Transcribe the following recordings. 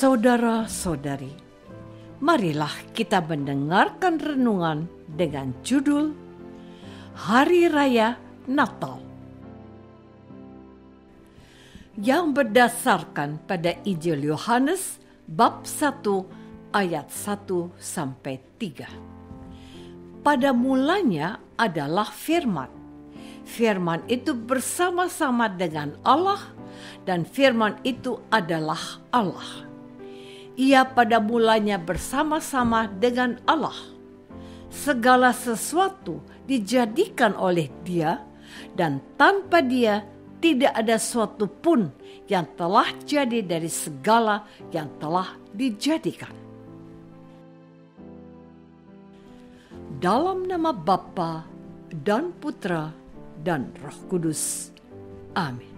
Saudara-saudari, marilah kita mendengarkan renungan dengan judul Hari Raya Natal yang berdasarkan pada Injil Yohanes bab 1 ayat 1-3. Pada mulanya adalah firman. Firman itu bersama-sama dengan Allah dan firman itu adalah Allah. Ia pada mulanya bersama-sama dengan Allah. Segala sesuatu dijadikan oleh Dia, dan tanpa Dia tidak ada suatu pun yang telah jadi dari segala yang telah dijadikan. Dalam nama Bapa dan Putra dan Roh Kudus. Amin.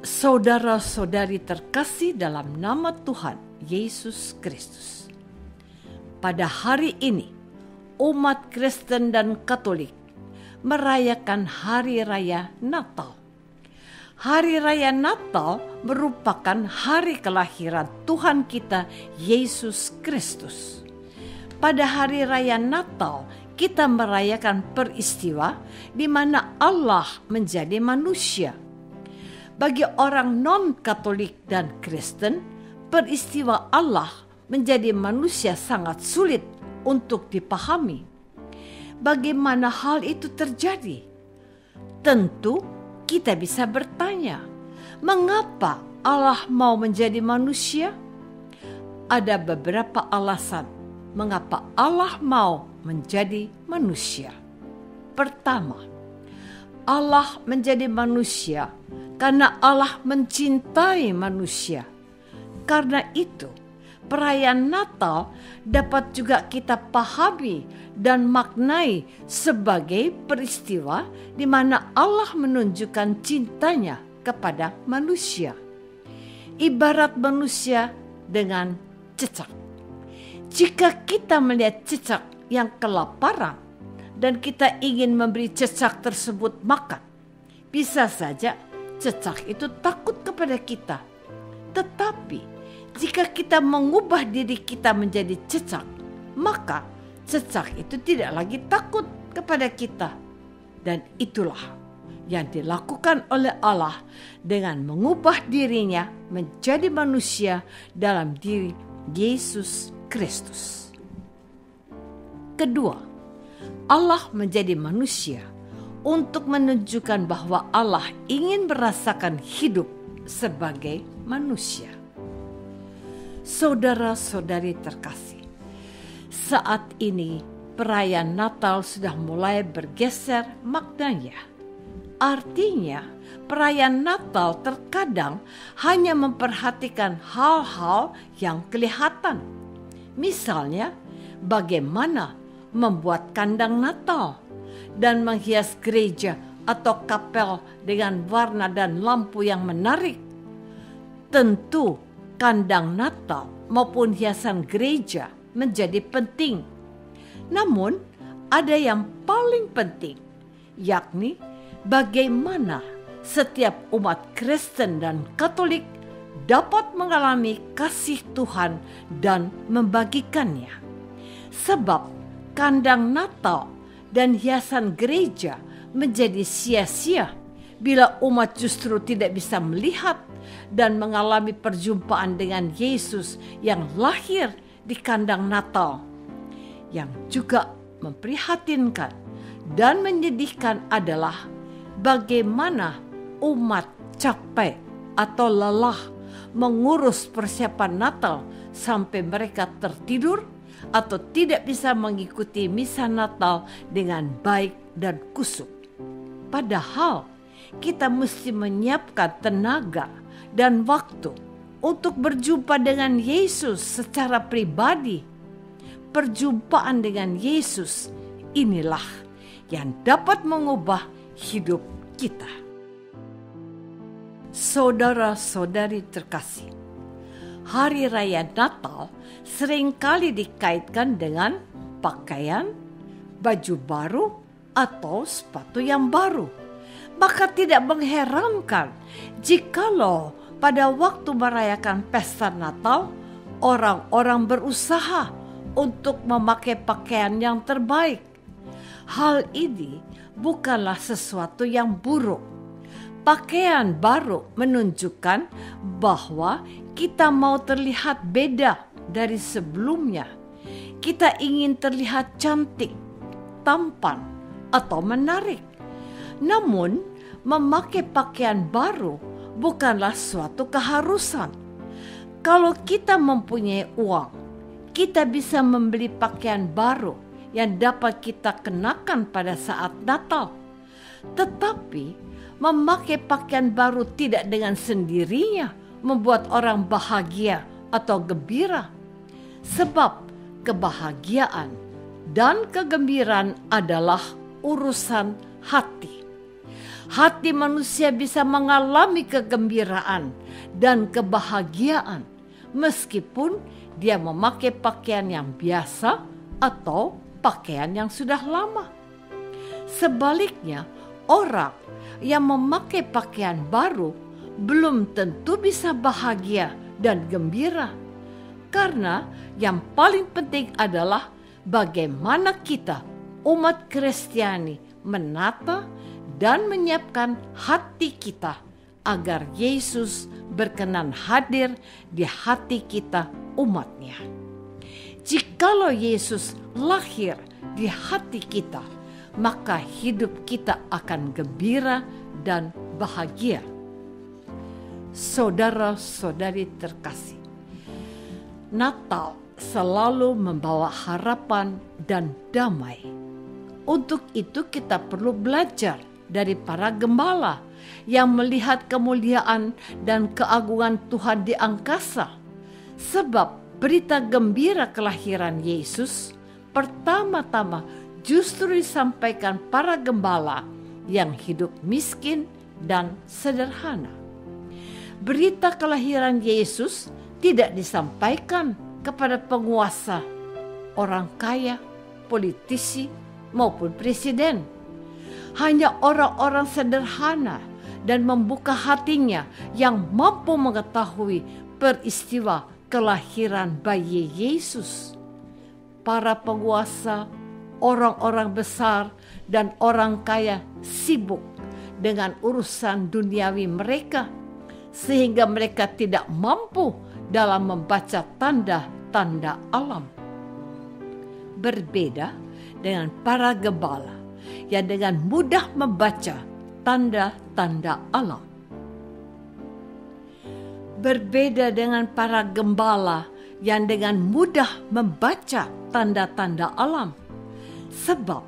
Saudara-saudari terkasih dalam nama Tuhan Yesus Kristus. Pada hari ini, umat Kristen dan Katolik merayakan Hari Raya Natal. Hari Raya Natal merupakan hari kelahiran Tuhan kita Yesus Kristus. Pada Hari Raya Natal, kita merayakan peristiwa di mana Allah menjadi manusia. Bagi orang non-Katolik dan Kristen, peristiwa Allah menjadi manusia sangat sulit untuk dipahami. Bagaimana hal itu terjadi? Tentu kita bisa bertanya, mengapa Allah mau menjadi manusia? Ada beberapa alasan mengapa Allah mau menjadi manusia. Pertama, Allah menjadi manusia karena Allah mencintai manusia. Karena itu, perayaan Natal dapat juga kita pahami dan maknai sebagai peristiwa di mana Allah menunjukkan cintanya kepada manusia. Ibarat manusia dengan cicak. Jika kita melihat cicak yang kelaparan dan kita ingin memberi cicak tersebut makan, bisa saja cicak itu takut kepada kita. Tetapi jika kita mengubah diri kita menjadi cicak, maka cicak itu tidak lagi takut kepada kita. Dan itulah yang dilakukan oleh Allah dengan mengubah dirinya menjadi manusia dalam diri Yesus Kristus. Kedua, Allah menjadi manusia untuk menunjukkan bahwa Allah ingin merasakan hidup sebagai manusia. Saudara-saudari terkasih, saat ini perayaan Natal sudah mulai bergeser maknanya. Artinya, perayaan Natal terkadang hanya memperhatikan hal-hal yang kelihatan. Misalnya, bagaimana membuat kandang Natal dan menghias gereja atau kapel dengan warna dan lampu yang menarik. Tentu kandang Natal maupun hiasan gereja menjadi penting. Namun ada yang paling penting, yakni bagaimana setiap umat Kristen dan Katolik dapat mengalami kasih Tuhan dan membagikannya. Sebab kandang Natal dan hiasan gereja menjadi sia-sia bila umat justru tidak bisa melihat dan mengalami perjumpaan dengan Yesus yang lahir di kandang Natal. Yang juga memprihatinkan dan menyedihkan adalah bagaimana umat capek atau lelah mengurus persiapan Natal sampai mereka tertidur atau tidak bisa mengikuti misa Natal dengan baik dan kusuk. Padahal kita mesti menyiapkan tenaga dan waktu untuk berjumpa dengan Yesus secara pribadi. Perjumpaan dengan Yesus inilah yang dapat mengubah hidup kita. Saudara-saudari terkasih, Hari Raya Natal seringkali dikaitkan dengan pakaian, baju baru, atau sepatu yang baru. Maka tidak mengherankan jikalau pada waktu merayakan pesta Natal, orang-orang berusaha untuk memakai pakaian yang terbaik. Hal ini bukanlah sesuatu yang buruk. Pakaian baru menunjukkan bahwa kita mau terlihat beda dari sebelumnya. Kita ingin terlihat cantik, tampan, atau menarik. Namun, memakai pakaian baru bukanlah suatu keharusan. Kalau kita mempunyai uang, kita bisa membeli pakaian baru yang dapat kita kenakan pada saat Natal. Tetapi, memakai pakaian baru tidak dengan sendirinya membuat orang bahagia atau gembira. Sebab kebahagiaan dan kegembiraan adalah urusan hati. Hati manusia bisa mengalami kegembiraan dan kebahagiaan meskipun dia memakai pakaian yang biasa atau pakaian yang sudah lama. Sebaliknya, orang yang memakai pakaian baru belum tentu bisa bahagia dan gembira. Karena yang paling penting adalah bagaimana kita, umat Kristiani, menata dan menyiapkan hati kita agar Yesus berkenan hadir di hati kita, umatnya. Jikalau Yesus lahir di hati kita, maka hidup kita akan gembira dan bahagia. Saudara-saudari terkasih, Natal selalu membawa harapan dan damai. Untuk itu kita perlu belajar dari para gembala yang melihat kemuliaan dan keagungan Tuhan di angkasa. Sebab berita gembira kelahiran Yesus pertama-tama justru disampaikan para gembala yang hidup miskin dan sederhana. Berita kelahiran Yesus tidak disampaikan kepada penguasa, orang kaya, politisi, maupun presiden. Hanya orang-orang sederhana dan membuka hatinya yang mampu mengetahui peristiwa kelahiran bayi Yesus. Para penguasa, orang-orang besar, dan orang kaya sibuk dengan urusan duniawi mereka, sehingga mereka tidak mampu dalam membaca tanda-tanda alam. Berbeda dengan para gembala yang dengan mudah membaca tanda-tanda alam. Berbeda dengan para gembala yang dengan mudah membaca tanda-tanda alam. Sebab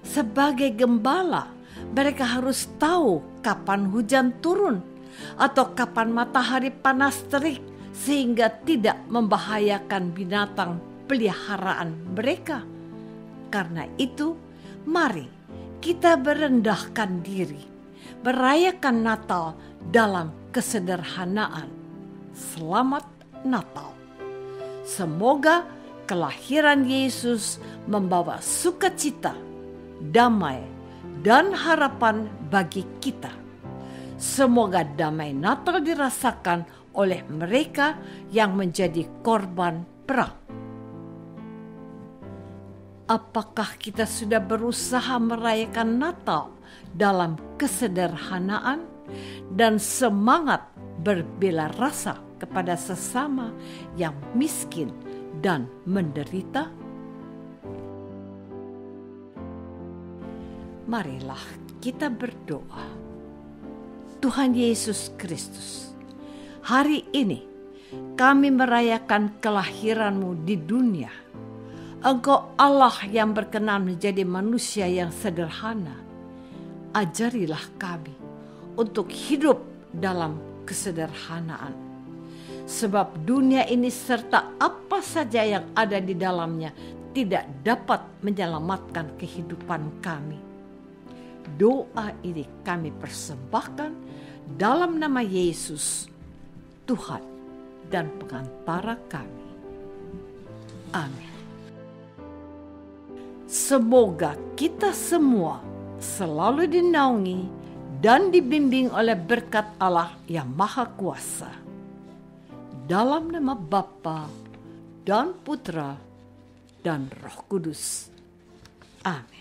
sebagai gembala mereka harus tahu kapan hujan turun atau kapan matahari panas terik sehingga tidak membahayakan binatang peliharaan mereka. Karena itu, mari kita merendahkan diri, merayakan Natal dalam kesederhanaan. Selamat Natal. Semoga kelahiran Yesus membawa sukacita, damai, dan harapan bagi kita. Semoga damai Natal dirasakan oleh mereka yang menjadi korban perang. Apakah kita sudah berusaha merayakan Natal dalam kesederhanaan dan semangat berbela rasa kepada sesama yang miskin dan menderita? Marilah kita berdoa. Tuhan Yesus Kristus, hari ini kami merayakan kelahiran-Mu di dunia. Engkau Allah yang berkenan menjadi manusia yang sederhana. Ajarilah kami untuk hidup dalam kesederhanaan. Sebab dunia ini serta apa saja yang ada di dalamnya tidak dapat menyelamatkan kehidupan kami. Doa ini kami persembahkan dalam nama Yesus, Tuhan dan pengantara kami. Amin. Semoga kita semua selalu dinaungi dan dibimbing oleh berkat Allah yang Maha Kuasa. Dalam nama Bapa dan Putra dan Roh Kudus. Amin.